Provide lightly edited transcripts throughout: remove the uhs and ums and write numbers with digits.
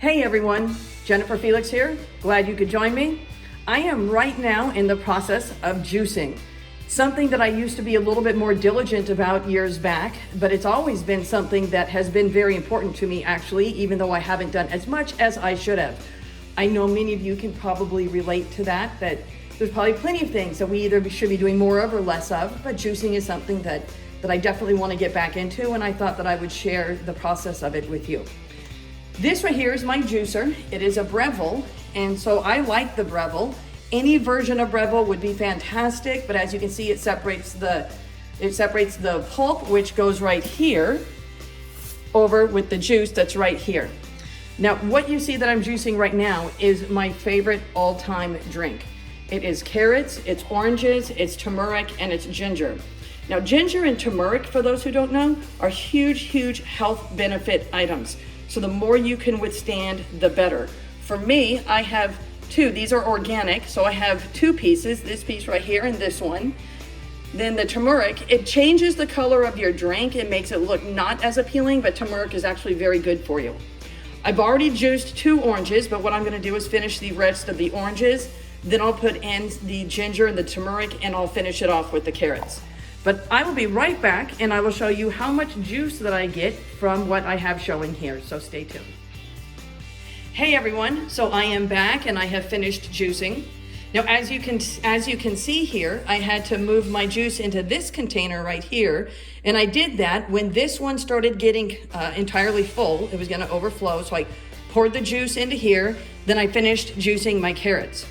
Hey everyone, Jennifer Felix here. Glad you could join me. I am right now in the process of juicing. Something that I used to be a little bit more diligent about years back, but it's always been something that has been very important to me actually, even though I haven't done as much as I should have. I know many of you can probably relate to that there's probably plenty of things that we either should be doing more of or less of, but juicing is something that I definitely want to get back into, and I thought that I would share the process of it with you. This right here is my juicer. It is a Breville, and so I like the Breville. Any version of Breville would be fantastic, but as you can see, it separates the pulp, which goes right here, over with the juice that's right here. Now, what you see that I'm juicing right now is my favorite all-time drink. It is carrots, it's oranges, it's turmeric, and it's ginger. Now, ginger and turmeric, for those who don't know, are huge health benefit items. So the more you can withstand, the better. For me, I have two. These are organic, so I have two pieces, this piece right here and this one. Then the turmeric, it changes the color of your drink. It makes it look not as appealing, but turmeric is actually very good for you. I've already juiced 2 oranges, but what I'm gonna do is finish the rest of the oranges. Then I'll put in the ginger and the turmeric, and I'll finish it off with the carrots. But I will be right back, and I will show you how much juice that I get from what I have showing here, so stay tuned. Hey everyone, so I am back and I have finished juicing. Now as you can see here, I had to move my juice into this container right here, and I did that when this one started getting entirely full. It was gonna overflow, so I poured the juice into here, then I finished juicing my carrots.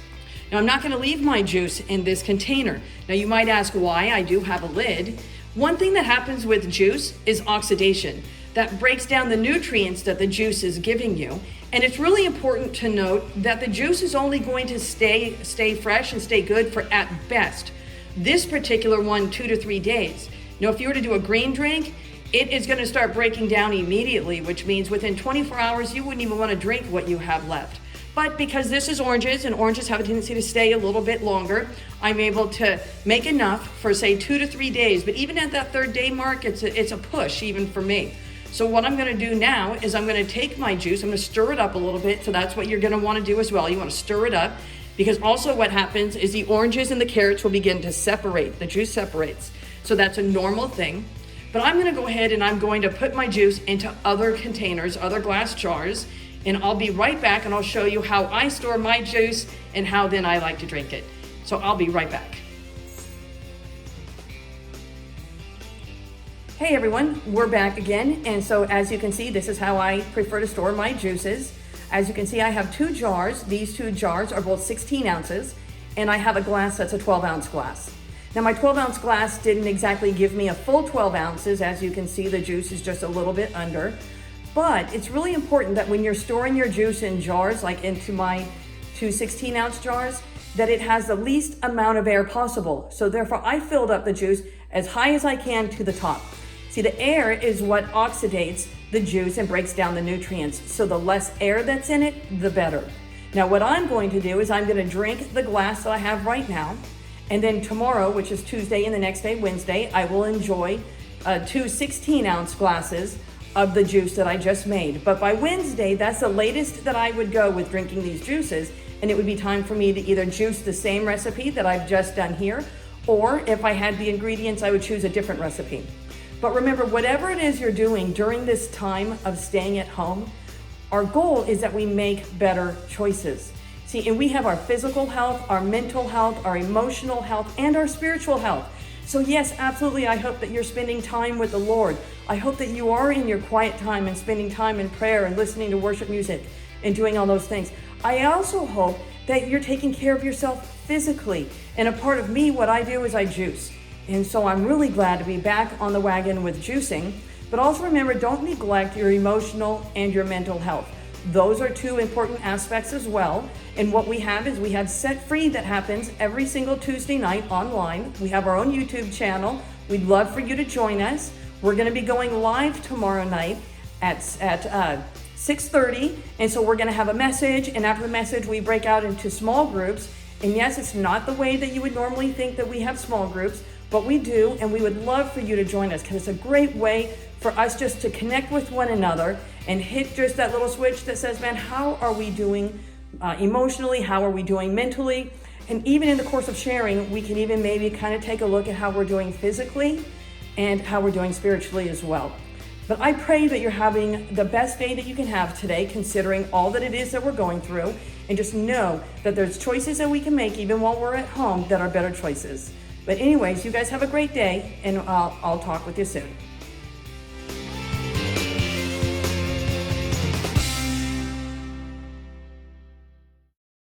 Now I'm not gonna leave my juice in this container. Now you might ask why. I do have a lid. One thing that happens with juice is oxidation. That breaks down the nutrients that the juice is giving you. And it's really important to note that the juice is only going to stay fresh and stay good for at best this particular one 2 to 3 days. Now if you were to do a green drink, it is gonna start breaking down immediately, which means within 24 hours you wouldn't even wanna drink what you have left. But because this is oranges, and oranges have a tendency to stay a little bit longer, I'm able to make enough for say 2 to 3 days. But even at that 3rd day mark, it's a push even for me. So what I'm gonna do now is I'm gonna take my juice, I'm gonna stir it up a little bit. So that's what you're gonna wanna do as well. You wanna stir it up, because also what happens is the oranges and the carrots will begin to separate. The juice separates. So that's a normal thing. But I'm gonna go ahead and I'm going to put my juice into other containers, other glass jars, and I'll be right back and I'll show you how I store my juice and how then I like to drink it. So I'll be right back. Hey everyone, we're back again. And so as you can see, this is how I prefer to store my juices. As you can see, I have 2 jars. These 2 jars are both 16 ounces, and I have a glass that's a 12-ounce glass. Now my 12-ounce glass didn't exactly give me a full 12 ounces. As you can see, the juice is just a little bit under. But it's really important that when you're storing your juice in jars, like into my 2 16-ounce jars, that it has the least amount of air possible. So therefore, I filled up the juice as high as I can to the top. See, the air is what oxidates the juice and breaks down the nutrients. So the less air that's in it, the better. Now, what I'm going to do is I'm going to drink the glass that I have right now. And then tomorrow, which is Tuesday, and the next day, Wednesday, I will enjoy 2 16-ounce glasses of the juice that I just made. But by Wednesday, that's the latest that I would go with drinking these juices, and it would be time for me to either juice the same recipe that I've just done here, or if I had the ingredients, I would choose a different recipe. But remember, whatever it is you're doing during this time of staying at home, our goal is that we make better choices. See, and we have our physical health, our mental health, our emotional health, and our spiritual health. So yes, absolutely, I hope that you're spending time with the Lord. I hope that you are in your quiet time and spending time in prayer and listening to worship music and doing all those things. I also hope that you're taking care of yourself physically. And a part of me, what I do is I juice. And so I'm really glad to be back on the wagon with juicing. But also remember, don't neglect your emotional and your mental health. Those are 2 important aspects as well. And what we have is we have Set Free that happens every single Tuesday night online. We have our own YouTube channel. We'd love for you to join us. We're going to be going live tomorrow night at 6:30. And so we're going to have a message. And after the message, we break out into small groups. And yes, it's not the way that you would normally think that we have small groups, but we do. And we would love for you to join us, because it's a great way for us just to connect with one another and hit just that little switch that says, man, how are we doing emotionally? How are we doing mentally? And even in the course of sharing, we can even maybe kind of take a look at how we're doing physically and how we're doing spiritually as well. But I pray that you're having the best day that you can have today, considering all that it is that we're going through. And just know that there's choices that we can make even while we're at home that are better choices. But anyways, you guys have a great day, and I'll talk with you soon.